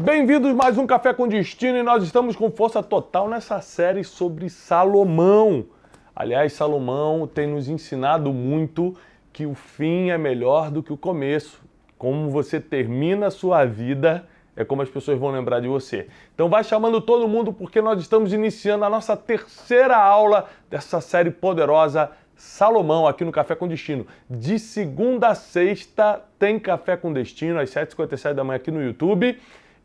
Bem-vindos a mais um Café com Destino e nós estamos com força total nessa série sobre Salomão. Aliás, Salomão tem nos ensinado muito que o fim é melhor do que o começo. Como você termina a sua vida é como as pessoas vão lembrar de você. Então vai chamando todo mundo porque nós estamos iniciando a nossa terceira aula dessa série poderosa Salomão aqui no Café com Destino. De segunda a sexta tem Café com Destino às 7h57 da manhã aqui no YouTube.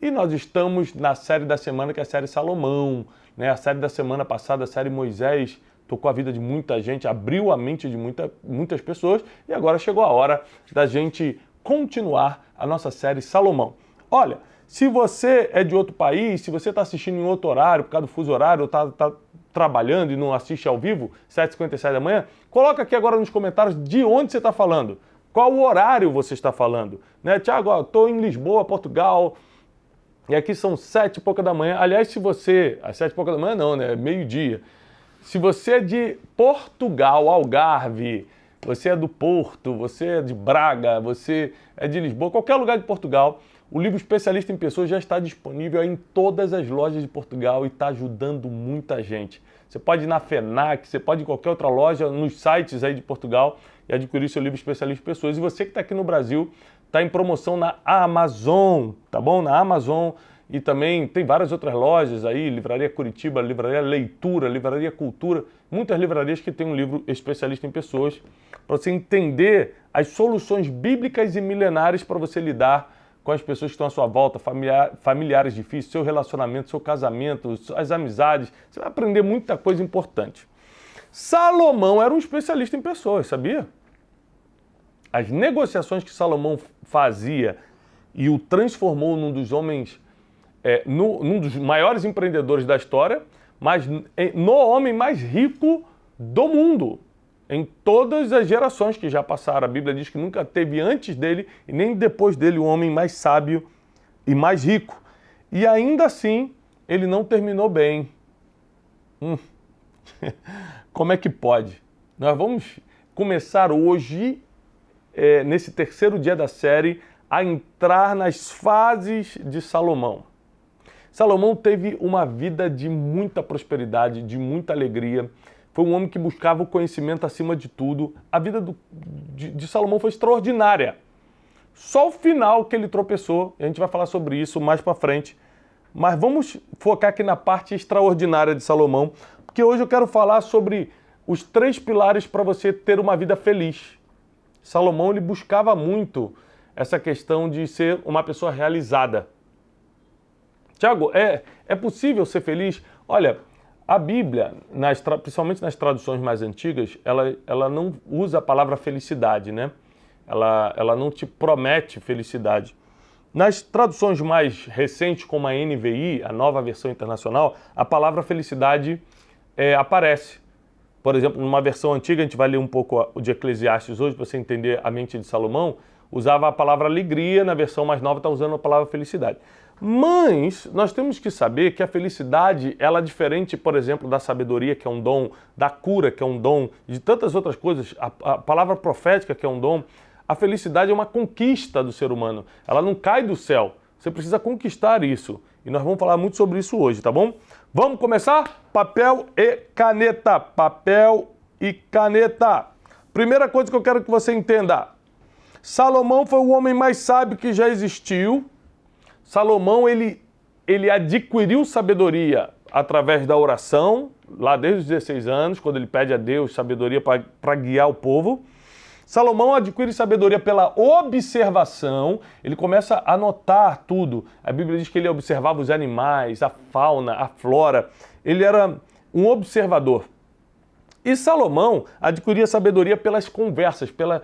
E nós estamos na série da semana, que é a série Salomão, né? A série da semana passada, a série Moisés, tocou a vida de muita gente, abriu a mente de muitas pessoas, e agora chegou a hora da gente continuar a nossa série Salomão. Olha, se você é de outro país, se você está assistindo em outro horário, por causa do fuso horário, ou está trabalhando e não assiste ao vivo, 7h57 da manhã, coloca aqui agora nos comentários de onde você está falando, qual o horário você está falando. Né? Tiago, estou em Lisboa, Portugal. E aqui são 7h pouca da manhã. Aliás, se você... Às 7h pouca da manhã não, né? Meio-dia. Se você é de Portugal, Algarve, você é do Porto, você é de Braga, você é de Lisboa, qualquer lugar de Portugal, o livro Especialista em Pessoas já está disponível em todas as lojas de Portugal e está ajudando muita gente. Você pode ir na FENAC, você pode ir em qualquer outra loja, nos sites aí de Portugal e adquirir seu livro Especialista em Pessoas. E você que está aqui no Brasil, está em promoção na Amazon, tá bom? Na Amazon, e também tem várias outras lojas aí, Livraria Curitiba, Livraria Leitura, Livraria Cultura, muitas livrarias que tem um livro Especialista em Pessoas, para você entender as soluções bíblicas e milenares para você lidar com as pessoas que estão à sua volta, familiares difíceis, seu relacionamento, seu casamento, as amizades. Você vai aprender muita coisa importante. Salomão era um especialista em pessoas, sabia? As negociações que Salomão fazia e o transformou num dos homens, num dos maiores empreendedores da história, mas no homem mais rico do mundo, em todas as gerações que já passaram. A Bíblia diz que nunca teve antes dele e nem depois dele o homem mais sábio e mais rico. E ainda assim, ele não terminou bem. Como é que pode? Nós vamos começar hoje, nesse terceiro dia da série, a entrar nas fases de Salomão. Salomão teve uma vida de muita prosperidade, de muita alegria. Foi um homem que buscava o conhecimento acima de tudo. A vida de Salomão foi extraordinária. Só o final que ele tropeçou, e a gente vai falar sobre isso mais para frente. Mas vamos focar aqui na parte extraordinária de Salomão, porque hoje eu quero falar sobre os 3 pilares para você ter uma vida feliz. Salomão ele buscava muito essa questão de ser uma pessoa realizada. Tiago, é possível ser feliz? Olha, a Bíblia, principalmente nas traduções mais antigas, ela não usa a palavra felicidade, né? Ela não te promete felicidade. Nas traduções mais recentes, como a NVI, a Nova Versão Internacional, a palavra felicidade aparece. Por exemplo, numa versão antiga, a gente vai ler um pouco o de Eclesiastes hoje, para você entender a mente de Salomão, usava a palavra alegria, na versão mais nova está usando a palavra felicidade. Mas nós temos que saber que a felicidade, ela é diferente, por exemplo, da sabedoria, que é um dom, da cura, que é um dom, de tantas outras coisas, a palavra profética, que é um dom. A felicidade é uma conquista do ser humano, ela não cai do céu, você precisa conquistar isso. E nós vamos falar muito sobre isso hoje, tá bom? Vamos começar? Papel e caneta. Papel e caneta. Primeira coisa que eu quero que você entenda. Salomão foi o homem mais sábio que já existiu. Salomão, ele adquiriu sabedoria através da oração, lá desde os 16 anos, quando ele pede a Deus sabedoria para guiar o povo. Salomão adquire sabedoria pela observação, ele começa a notar tudo. A Bíblia diz que ele observava os animais, a fauna, a flora. Ele era um observador. E Salomão adquiria sabedoria pelas conversas, pela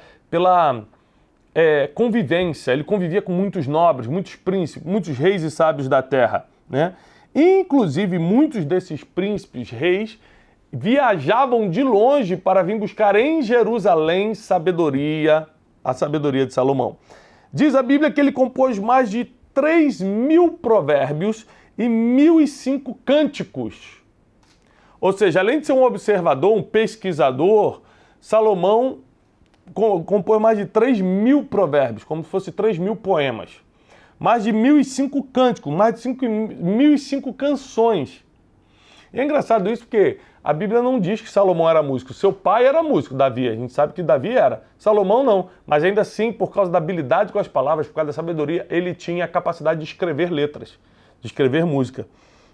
convivência. Ele convivia com muitos nobres, muitos príncipes, muitos reis e sábios da terra, né? Inclusive, muitos desses príncipes, reis, viajavam de longe para vir buscar em Jerusalém a sabedoria de Salomão. Diz a Bíblia que ele compôs mais de 3.000 provérbios e 1.005 cânticos. Ou seja, além de ser um observador, um pesquisador, Salomão compôs mais de 3.000 provérbios, como se fosse 3.000 poemas. mais de 1.005 cânticos, mais de 1.005 canções. E é engraçado isso porque a Bíblia não diz que Salomão era músico. Seu pai era músico, Davi. A gente sabe que Davi era. Salomão não. Mas ainda assim, por causa da habilidade com as palavras, por causa da sabedoria, ele tinha a capacidade de escrever letras, de escrever música.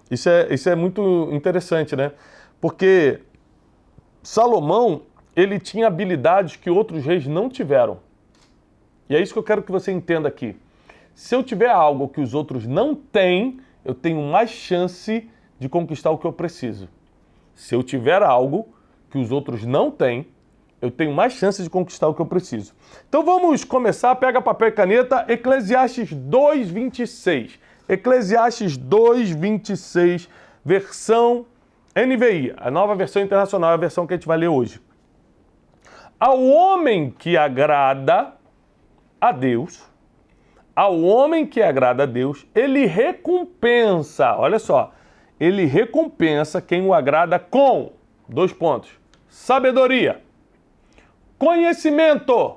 Isso é muito interessante, né? Porque Salomão, ele tinha habilidades que outros reis não tiveram. E é isso que eu quero que você entenda aqui. Se eu tiver algo que os outros não têm, eu tenho mais chance de conquistar o que eu preciso. Se eu tiver algo que os outros não têm, eu tenho mais chance de conquistar o que eu preciso. Então vamos começar, pega papel e caneta, Eclesiastes 2:26. Eclesiastes 2:26, versão NVI, a nova versão internacional, a versão que a gente vai ler hoje. Ao homem que agrada a Deus, ele recompensa, olha só, ele recompensa quem o agrada com, 2 pontos, sabedoria, conhecimento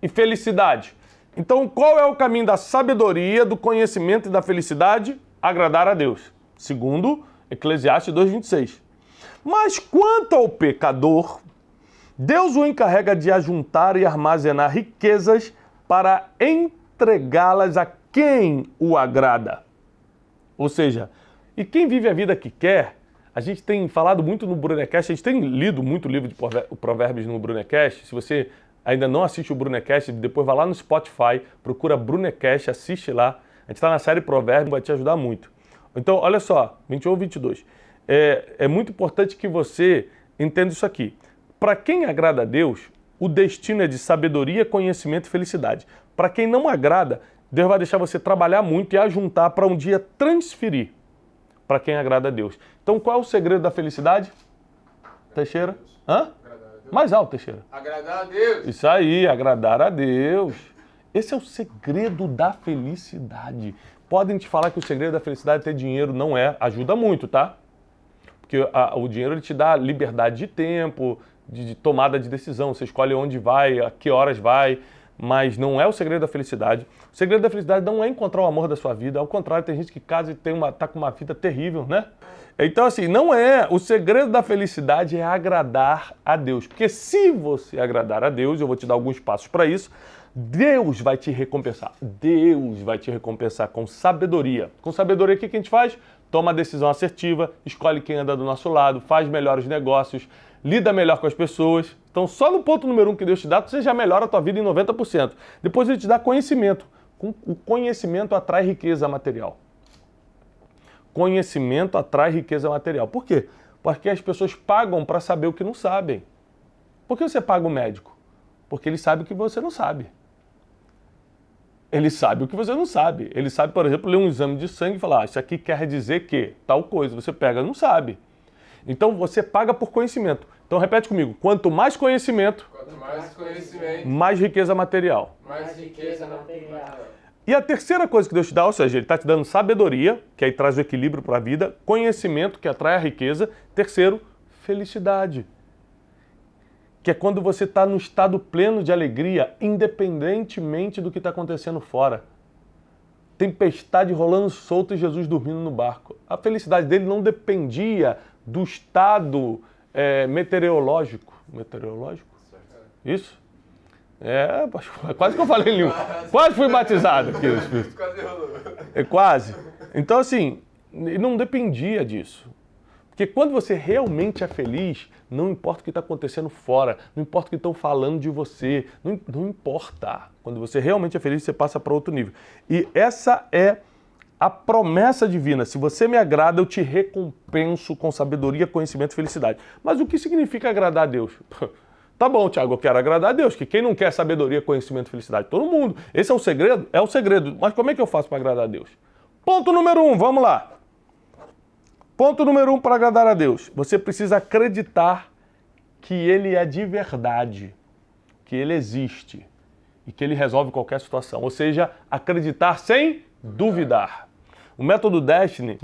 e felicidade. Então, qual é o caminho da sabedoria, do conhecimento e da felicidade? Agradar a Deus. Segundo Eclesiastes 2:26. Mas quanto ao pecador, Deus o encarrega de ajuntar e armazenar riquezas para entregá-las a quem o agrada. Ou seja, e quem vive a vida que quer, a gente tem falado muito no Brunecast, a gente tem lido muito livro de provérbios no Brunecast. Se você ainda não assiste o Brunecast, depois vai lá no Spotify, procura Brunecast, assiste lá. A gente está na série Provérbios, vai te ajudar muito. Então, olha só, 21 ou 22. É muito importante que você entenda isso aqui. Para quem agrada a Deus, o destino é de sabedoria, conhecimento e felicidade. Para quem não agrada, Deus vai deixar você trabalhar muito e ajuntar para um dia transferir para quem agrada a Deus. Então, qual é o segredo da felicidade? Teixeira? Hã? Mais alto, Teixeira. Agradar a Deus. Isso aí, agradar a Deus. Esse é o segredo da felicidade. Podem te falar que o segredo da felicidade é ter dinheiro, não é. Ajuda muito, tá? Porque o dinheiro ele te dá liberdade de tempo, de tomada de decisão. Você escolhe onde vai, a que horas vai, mas não é o segredo da felicidade. O segredo da felicidade não é encontrar o amor da sua vida. Ao contrário, tem gente que casa e tá com uma vida terrível, né? Então, assim, não é. O segredo da felicidade é agradar a Deus. Porque se você agradar a Deus, eu vou te dar alguns passos para isso, Deus vai te recompensar. Deus vai te recompensar com sabedoria. Com sabedoria, o que a gente faz? Toma a decisão assertiva, escolhe quem anda do nosso lado, faz melhores negócios, lida melhor com as pessoas. Então, só no ponto número 1 que Deus te dá, você já melhora a tua vida em 90%. Depois ele te dá conhecimento. O conhecimento atrai riqueza material. Conhecimento atrai riqueza material. Por quê? Porque as pessoas pagam para saber o que não sabem. Por que você paga o médico? Porque ele sabe o que você não sabe. Ele sabe o que você não sabe. Ele sabe, por exemplo, ler um exame de sangue e falar, isso aqui quer dizer que tal coisa. Você pega, não sabe. Então você paga por conhecimento. Então repete comigo, quanto mais conhecimento, mais riqueza material. Mais riqueza material. E a terceira coisa que Deus te dá, ou seja, Ele está te dando sabedoria, que aí traz o equilíbrio para a vida, conhecimento, que atrai a riqueza. Terceiro, felicidade, que é quando você está no estado pleno de alegria, independentemente do que está acontecendo fora. Tempestade rolando solta e Jesus dormindo no barco. A felicidade dele não dependia do estado meteorológico. Meteorológico? Isso? Quase que eu falei em língua. Quase fui batizado aqui. Quase rolou. Quase. Então, assim, não dependia disso. Porque quando você realmente é feliz, não importa o que está acontecendo fora, não importa o que estão falando de você, não importa. Quando você realmente é feliz, você passa para outro nível. E essa é a promessa divina. Se você me agrada, eu te recompenso com sabedoria, conhecimento e felicidade. Mas o que significa agradar a Deus? Tá bom, Thiago, eu quero agradar a Deus, que quem não quer sabedoria, conhecimento e felicidade? Todo mundo. Esse é o segredo? É o segredo. Mas como é que eu faço para agradar a Deus? Ponto número 1, vamos lá. Ponto número 1 para agradar a Deus. Você precisa acreditar que Ele é de verdade, que Ele existe e que Ele resolve qualquer situação. Ou seja, acreditar sem duvidar. O método Destiny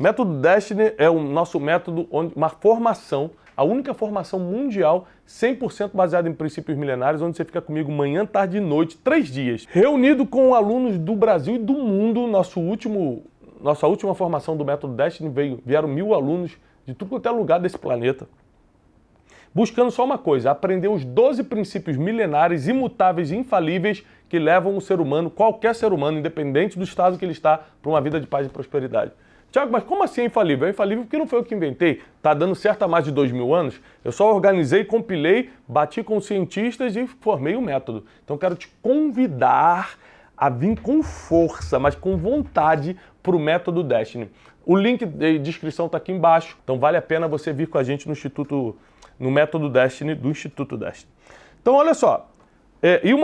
é o nosso método, onde uma formação, a única formação mundial 100% baseada em princípios milenares, onde você fica comigo manhã, tarde e noite, 3 dias. Reunido com alunos do Brasil e do mundo, nossa última formação do método Destiny vieram 1000 alunos de tudo quanto é lugar desse planeta. Buscando só uma coisa, aprender os 12 princípios milenares, imutáveis e infalíveis que levam o ser humano, qualquer ser humano, independente do estado que ele está, para uma vida de paz e prosperidade. Tiago, mas como assim é infalível? É infalível porque não foi eu que inventei. Está dando certo há mais de 2000 anos. Eu só organizei, compilei, bati com cientistas e formei o método. Então quero te convidar a vir com força, mas com vontade para o método Destiny. O link de descrição está aqui embaixo. Então vale a pena você vir com a gente no método Destiny, do Instituto Destiny. Então olha só. Eu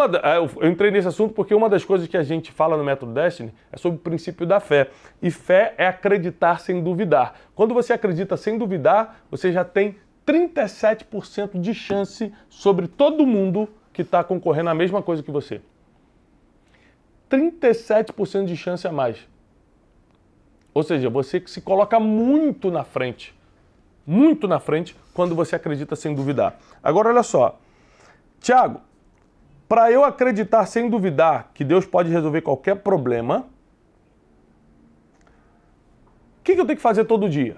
entrei nesse assunto porque uma das coisas que a gente fala no método Destiny é sobre o princípio da fé. E fé é acreditar sem duvidar. Quando você acredita sem duvidar, você já tem 37% de chance sobre todo mundo que está concorrendo à mesma coisa que você. 37% de chance a mais. Ou seja, você se coloca muito na frente quando você acredita sem duvidar. Agora olha só, Tiago, para eu acreditar sem duvidar que Deus pode resolver qualquer problema, o que eu tenho que fazer todo dia?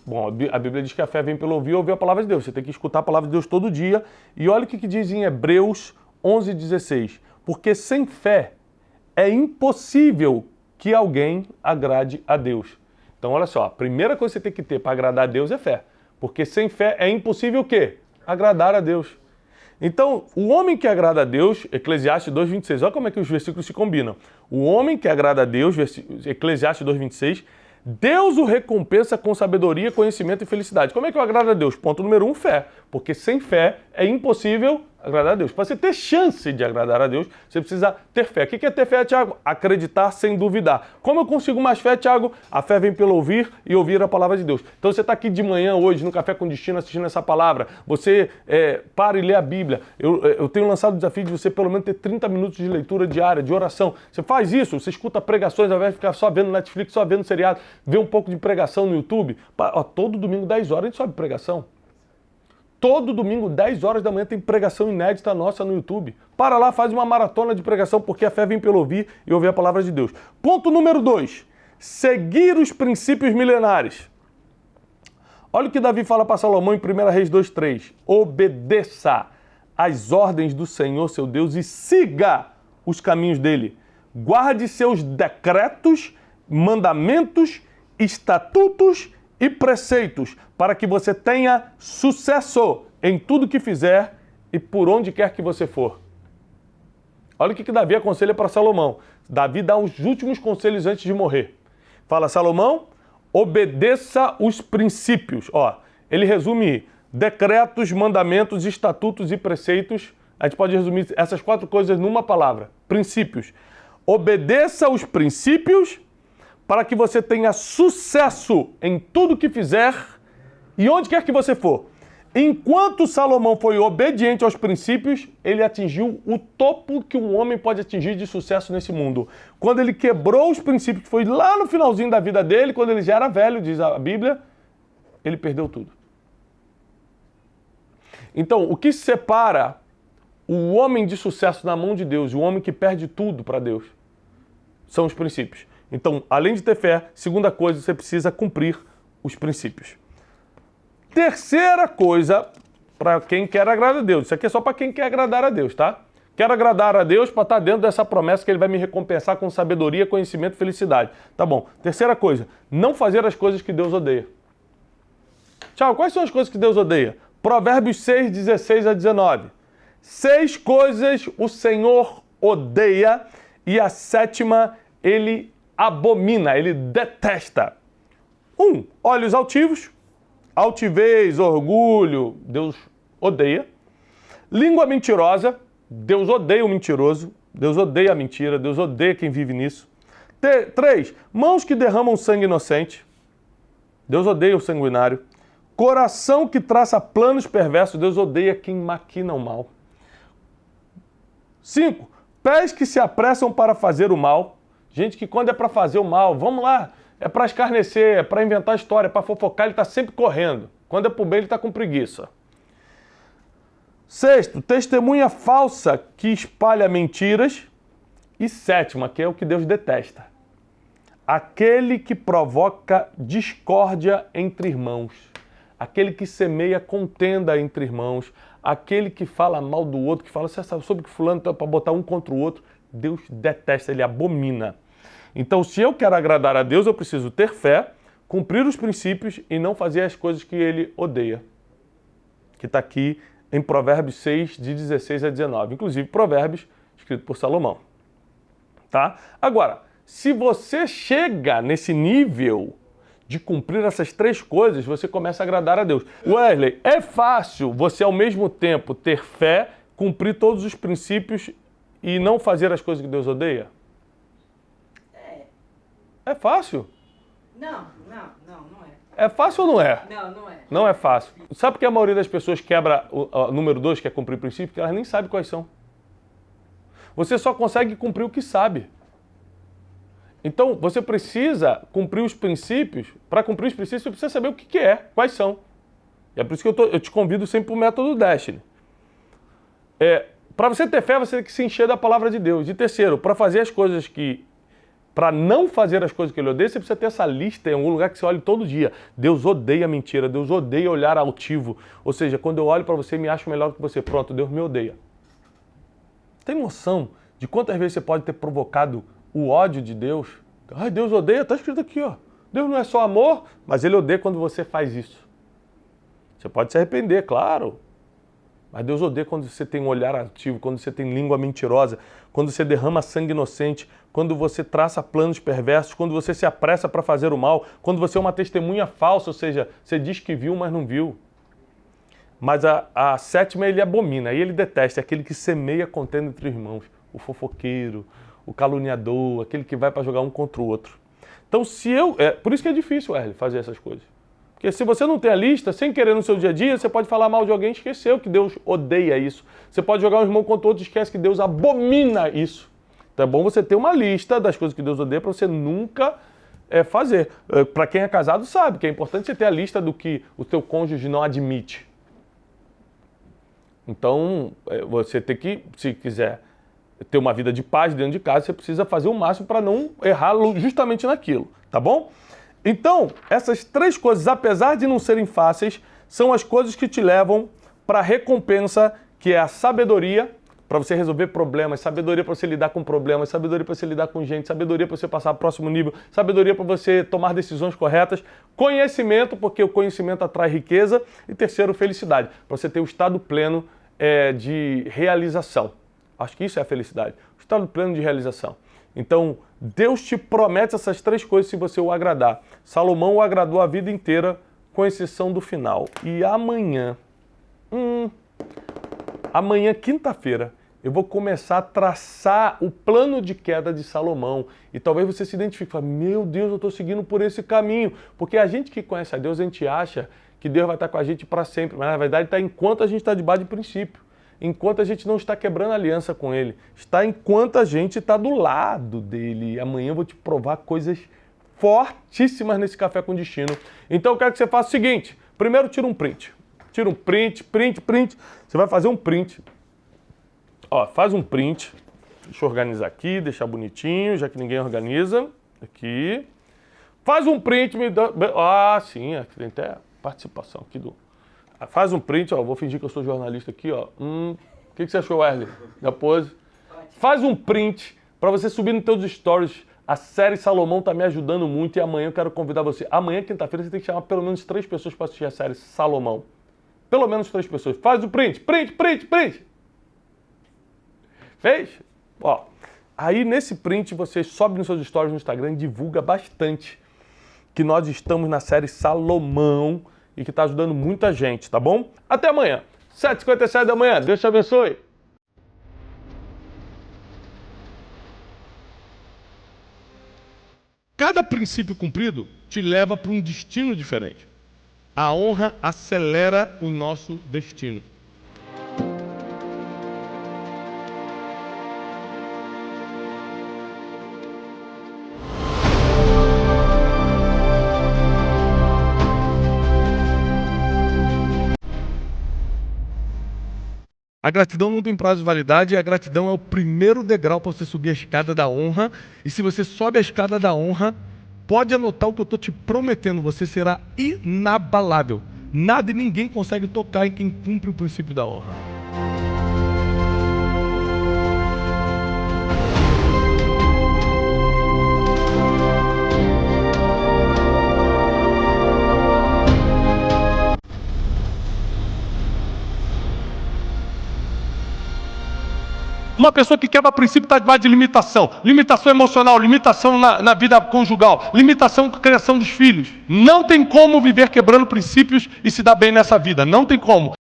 Bom, a Bíblia diz que a fé vem pelo ouvir a palavra de Deus. Você tem que escutar a palavra de Deus todo dia. E olha o que diz em Hebreus 11:16. Porque sem fé é impossível que alguém agrade a Deus. Então olha só, a primeira coisa que você tem que ter para agradar a Deus é fé. Porque sem fé é impossível o quê? Agradar a Deus. Então, o homem que agrada a Deus, Eclesiastes 2:26, olha como é que os versículos se combinam. O homem que agrada a Deus, Eclesiastes 2:26, Deus o recompensa com sabedoria, conhecimento e felicidade. Como é que eu agrado a Deus? Ponto número 1, fé. Porque sem fé é impossível agradar a Deus. Para você ter chance de agradar a Deus, você precisa ter fé. O que é ter fé, Tiago? Acreditar sem duvidar. Como eu consigo mais fé, Tiago? A fé vem pelo ouvir e ouvir a palavra de Deus. Então você está aqui de manhã hoje, no Café com Destino, assistindo essa palavra. Você para e lê a Bíblia. Eu tenho lançado o desafio de você pelo menos ter 30 minutos de leitura diária, de oração. Você faz isso, você escuta pregações, ao invés de ficar só vendo Netflix, só vendo seriado, vê um pouco de pregação no YouTube. Todo domingo, 10 horas, a gente sobe pregação. Todo domingo, 10 horas da manhã, tem pregação inédita nossa no YouTube. Para lá, faz uma maratona de pregação, porque a fé vem pelo ouvir e ouvir a palavra de Deus. Ponto número 2. Seguir os princípios milenares. Olha o que Davi fala para Salomão em 1 Reis 2:3. Obedeça às ordens do Senhor, seu Deus, e siga os caminhos dele. Guarde seus decretos, mandamentos, estatutos e preceitos, para que você tenha sucesso em tudo que fizer e por onde quer que você for. Olha o que Davi aconselha para Salomão. Davi dá os últimos conselhos antes de morrer. Fala, Salomão, obedeça os princípios. Ele resume decretos, mandamentos, estatutos e preceitos. A gente pode resumir essas 4 coisas numa palavra. Princípios. Obedeça os princípios para que você tenha sucesso em tudo que fizer e onde quer que você for. Enquanto Salomão foi obediente aos princípios, ele atingiu o topo que um homem pode atingir de sucesso nesse mundo. Quando ele quebrou os princípios, que foi lá no finalzinho da vida dele, quando ele já era velho, diz a Bíblia, ele perdeu tudo. Então, o que separa o homem de sucesso na mão de Deus e o homem que perde tudo para Deus são os princípios. Então, além de ter fé, segunda coisa, você precisa cumprir os princípios. Terceira coisa, para quem quer agradar a Deus. Isso aqui é só para quem quer agradar a Deus, tá? Quero agradar a Deus para estar dentro dessa promessa que Ele vai me recompensar com sabedoria, conhecimento e felicidade. Tá bom. Terceira coisa, não fazer as coisas que Deus odeia. Tchau, quais são as coisas que Deus odeia? Provérbios 6, 16 a 19. 6 coisas o Senhor odeia e a 7ª Ele abomina, Ele detesta. 1. Olhos altivos, altivez, orgulho, Deus odeia. Língua mentirosa, Deus odeia o mentiroso, Deus odeia a mentira, Deus odeia quem vive nisso. 3. Mãos que derramam sangue inocente, Deus odeia o sanguinário. Coração que traça planos perversos, Deus odeia quem maquina o mal. 5. Pés que se apressam para fazer o mal. Gente que quando é para fazer o mal, vamos lá, é para escarnecer, é para inventar história, é para fofocar, ele está sempre correndo. Quando é pro bem, ele está com preguiça. Sexto, testemunha falsa que espalha mentiras. E sétima, que é o que Deus detesta. Aquele que provoca discórdia entre irmãos. Aquele que semeia contenda entre irmãos. Aquele que fala mal do outro, que fala, você sabe sobre que fulano tá para botar um contra o outro. Deus detesta, ele abomina. Então, se eu quero agradar a Deus, eu preciso ter fé, cumprir os princípios e não fazer as coisas que ele odeia. Que está aqui em Provérbios 6, de 16 a 19. Inclusive, Provérbios, escrito por Salomão. Tá? Agora, se você chega nesse nível de cumprir essas três coisas, você começa a agradar a Deus. Wesley, é fácil você ao mesmo tempo ter fé, cumprir todos os princípios e não fazer as coisas que Deus odeia? É fácil? Não é. É fácil ou não é? Não é. Não é fácil. Sabe por que a maioria das pessoas quebra o número 2, que é cumprir princípios? Porque elas nem sabem quais são. Você só consegue cumprir o que sabe. Então, você precisa cumprir os princípios. Para cumprir os princípios, você precisa saber o que é, quais são. E é por isso que eu te convido sempre para o método Destiny. Para você ter fé, você tem que se encher da palavra de Deus. E terceiro, para fazer as coisas que... Para não fazer as coisas que ele odeia, você precisa ter essa lista em algum lugar que você olhe todo dia. Deus odeia mentira, Deus odeia olhar altivo. Ou seja, quando eu olho para você e me acho melhor que você, pronto, Deus me odeia. Tem noção de quantas vezes você pode ter provocado o ódio de Deus? Ai, Deus odeia, está escrito aqui, ó. Deus não é só amor, mas ele odeia quando você faz isso. Você pode se arrepender, claro. Mas Deus odeia quando você tem um olhar ativo, quando você tem língua mentirosa, quando você derrama sangue inocente, quando você traça planos perversos, quando você se apressa para fazer o mal, quando você é uma testemunha falsa, ou seja, você diz que viu, mas não viu. Mas a sétima ele abomina, e ele detesta, é aquele que semeia contenda entre irmãos, o fofoqueiro, o caluniador, aquele que vai para jogar um contra o outro. Então, por isso que é difícil, Wesley, fazer essas coisas. Porque se você não tem a lista, sem querer no seu dia a dia, você pode falar mal de alguém e esqueceu que Deus odeia isso. Você pode jogar um irmão contra o outro e esquece que Deus abomina isso. Então é bom você ter uma lista das coisas que Deus odeia para você nunca fazer. Para quem é casado sabe que é importante você ter a lista do que o teu cônjuge não admite. Então, você tem que, se quiser ter uma vida de paz dentro de casa, você precisa fazer o máximo para não errar justamente naquilo, tá bom? Então, essas três coisas, apesar de não serem fáceis, são as coisas que te levam para a recompensa, que é a sabedoria, para você resolver problemas, sabedoria para você lidar com problemas, sabedoria para você lidar com gente, sabedoria para você passar para o próximo nível, sabedoria para você tomar decisões corretas, conhecimento, porque o conhecimento atrai riqueza, e terceiro, felicidade, para você ter o estado pleno de realização. Acho que isso é a felicidade, o estado pleno de realização. Então, Deus te promete essas três coisas se você o agradar. Salomão o agradou a vida inteira, com exceção do final. E amanhã, quinta-feira, eu vou começar a traçar o plano de queda de Salomão. E talvez você se identifique e fale, meu Deus, eu estou seguindo por esse caminho. Porque a gente que conhece a Deus, a gente acha que Deus vai estar com a gente para sempre. Mas na verdade está enquanto a gente está debaixo de princípio. Enquanto a gente não está quebrando aliança com ele. Está enquanto a gente está do lado dele. E amanhã eu vou te provar coisas fortíssimas nesse Café com Destino. Então eu quero que você faça o seguinte. Primeiro tira um print. Tira um print. Você vai fazer um print. Ó, faz um print. Deixa eu organizar aqui, deixar bonitinho, já que ninguém organiza. Aqui. Faz um print, me dá... Ah, sim, aqui tem até participação aqui do... Faz um print, ó, vou fingir que eu sou jornalista aqui, ó. O que você achou, Wesley? Da pose? Faz um print para você subir nos teus stories. A série Salomão tá me ajudando muito e amanhã eu quero convidar você. Amanhã, quinta-feira, você tem que chamar pelo menos 3 pessoas para assistir a série Salomão. Pelo menos 3 pessoas. Faz o print. Fez? Ó, aí nesse print você sobe nos seus stories no Instagram e divulga bastante que nós estamos na série Salomão e que está ajudando muita gente, tá bom? Até amanhã, 7h57 da manhã. Deus te abençoe. Cada princípio cumprido te leva para um destino diferente. A honra acelera o nosso destino. A gratidão não tem prazo de validade, a gratidão é o primeiro degrau para você subir a escada da honra. E se você sobe a escada da honra, pode anotar o que eu estou te prometendo, você será inabalável. Nada e ninguém consegue tocar em quem cumpre o princípio da honra. Uma pessoa que quebra princípio está debaixo de limitação. Limitação emocional, limitação na vida conjugal, limitação com a criação dos filhos. Não tem como viver quebrando princípios e se dar bem nessa vida. Não tem como.